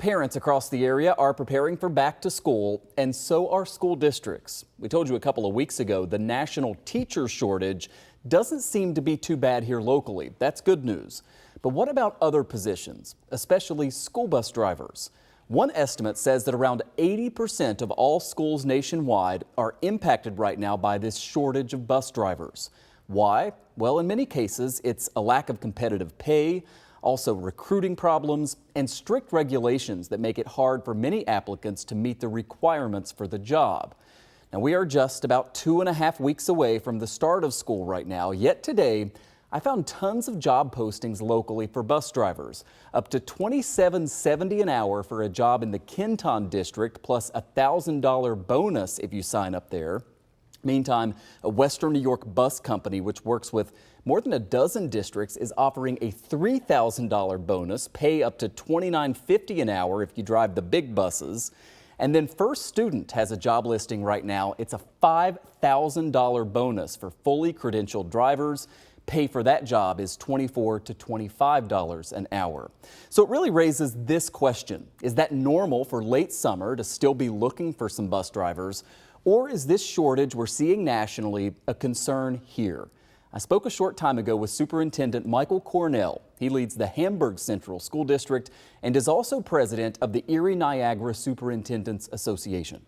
Parents across the area are preparing for back to school, and so are school districts. We told you a couple of weeks ago the national teacher shortage doesn't seem to be too bad here locally. That's good news. But what about other positions, especially school bus drivers? One estimate says that around 80% of all schools nationwide are impacted right now by this shortage of bus drivers. Why? Well, in many cases, it's a lack of competitive pay, also recruiting problems, and strict regulations that make it hard for many applicants to meet the requirements for the job. Now, we are just about 2.5 weeks away from the start of school right now, yet today I found tons of job postings locally for bus drivers, up to $27.70 an hour for a job in the Kenton district, plus a $1,000 bonus if you sign up there. Meantime, a Western New York bus company, which works with more than a dozen districts, is offering a $3,000 bonus, pay up to $29.50 an hour if you drive the big buses. And then First Student has a job listing right now. It's a $5,000 bonus for fully credentialed drivers. Pay for that job is $24 to $25 an hour. So it really raises this question. Is that normal for late summer to still be looking for some bus drivers? Or is this shortage we're seeing nationally a concern here? I spoke a short time ago with Superintendent Michael Cornell. He leads the Hamburg Central School District and is also president of the Erie-Niagara Superintendents Association.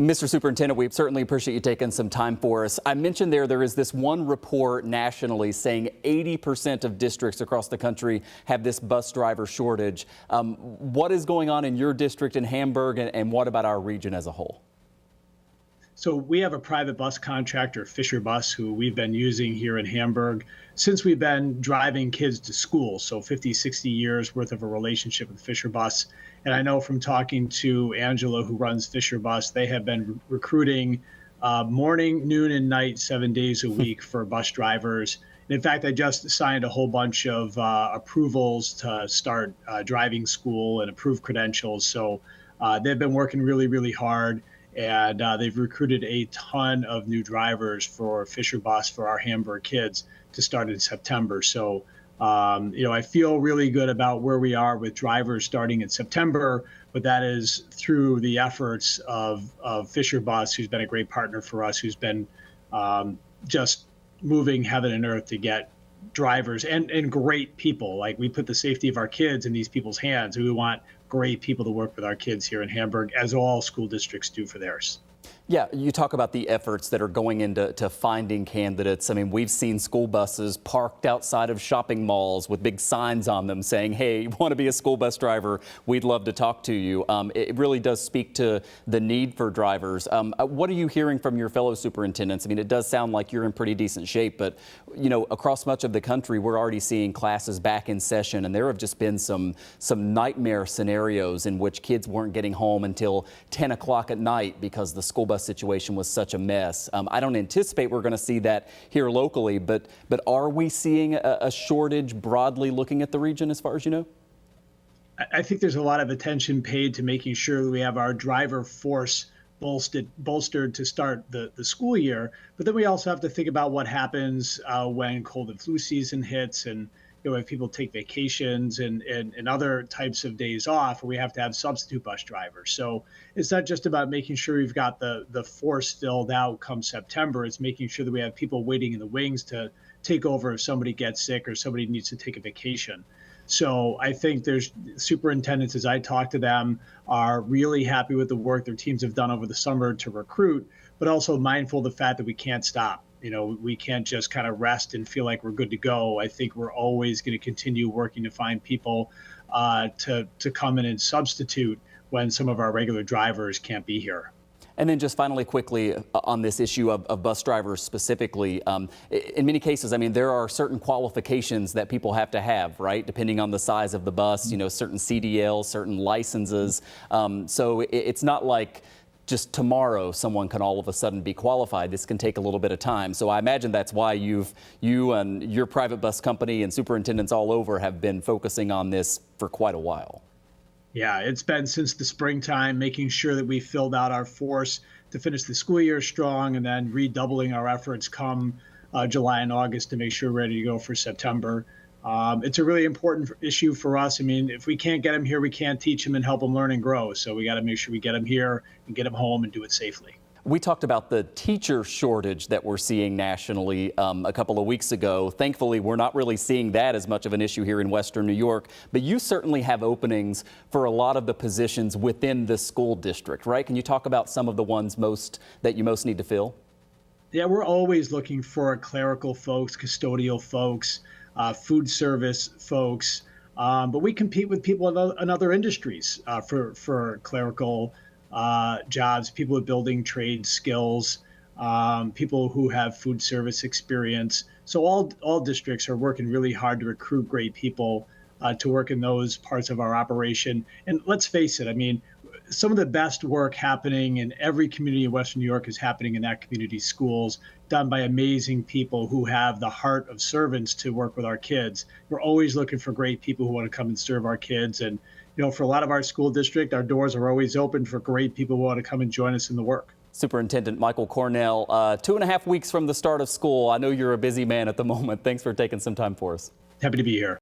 Mr. Superintendent, we certainly appreciate you taking some time for us. I mentioned there is this one report nationally saying 80% of districts across the country have this bus driver shortage. What is going on in your district in Hamburg, and what about our region as a whole? So we have a private bus contractor, Fisher Bus, who we've been using here in Hamburg since we've been driving kids to school. So 50, 60 years worth of a relationship with Fisher Bus. And I know from talking to Angela, who runs Fisher Bus, they have been recruiting morning, noon, and night, 7 days a week for bus drivers. And in fact, I just signed a whole bunch of approvals to start driving school and approved credentials. So they've been working really, really hard. And they've recruited a ton of new drivers for Fisher Bus for our Hamburg kids to start in September. So, I feel really good about where we are with drivers starting in September, but that is through the efforts of Fisher Bus, who's been a great partner for us, who's been just moving heaven and earth to get drivers and great people. Like, we put the safety of our kids in these people's hands. We want great people to work with our kids here in Hamburg, as all school districts do for theirs. Yeah, you talk about the efforts that are going into finding candidates. I mean, we've seen school buses parked outside of shopping malls with big signs on them saying, hey, you want to be a school bus driver? We'd love to talk to you. It really does speak to the need for drivers. What are you hearing from your fellow superintendents? I mean, it does sound like you're in pretty decent shape, but, across much of the country, we're already seeing classes back in session, and there have just been some nightmare scenarios in which kids weren't getting home until 10 o'clock at night because the school bus situation was such a mess. I don't anticipate we're going to see that here locally, but are we seeing a shortage broadly looking at the region as far as you know? I think there's a lot of attention paid to making sure that we have our driver force bolstered to start the school year. But then we also have to think about what happens when cold and flu season hits, and if people take vacations and other types of days off, we have to have substitute bus drivers. So it's not just about making sure we've got the force filled out come September. It's making sure that we have people waiting in the wings to take over if somebody gets sick or somebody needs to take a vacation. So I think there's superintendents, as I talk to them, are really happy with the work their teams have done over the summer to recruit, but also mindful of the fact that we can't stop. We can't just kind of rest and feel like we're good to go. I think we're always going to continue working to find people to come in and substitute when some of our regular drivers can't be here. And then just finally, quickly, on this issue of bus drivers specifically, in many cases, I mean, there are certain qualifications that people have to have, right? Depending on the size of the bus, certain CDLs, certain licenses. So it's not like just tomorrow someone can all of a sudden be qualified. This can take a little bit of time. So I imagine that's why you and your private bus company and superintendents all over have been focusing on this for quite a while. Yeah, it's been since the springtime, making sure that we filled out our force to finish the school year strong, and then redoubling our efforts come July and August to make sure we're ready to go for September. It's a really important issue for us. I mean, if we can't get them here, we can't teach them and help them learn and grow. So we got to make sure we get them here and get them home and do it safely. We talked about the teacher shortage that we're seeing nationally a couple of weeks ago. Thankfully, we're not really seeing that as much of an issue here in Western New York, but you certainly have openings for a lot of the positions within the school district, right? Can you talk about some of the ones that you most need to fill? Yeah, we're always looking for clerical folks, custodial folks, food service folks, but we compete with people in other industries for clerical jobs, people with building trade skills, people who have food service experience. So all districts are working really hard to recruit great people to work in those parts of our operation. And let's face it, I mean, some of the best work happening in every community in Western New York is happening in that community schools, done by amazing people who have the heart of servants to work with our kids. We're always looking for great people who want to come and serve our kids. And for a lot of our school district, our doors are always open for great people who want to come and join us in the work. Superintendent Michael Cornell, 2.5 weeks from the start of school. I know you're a busy man at the moment. Thanks for taking some time for us. Happy to be here.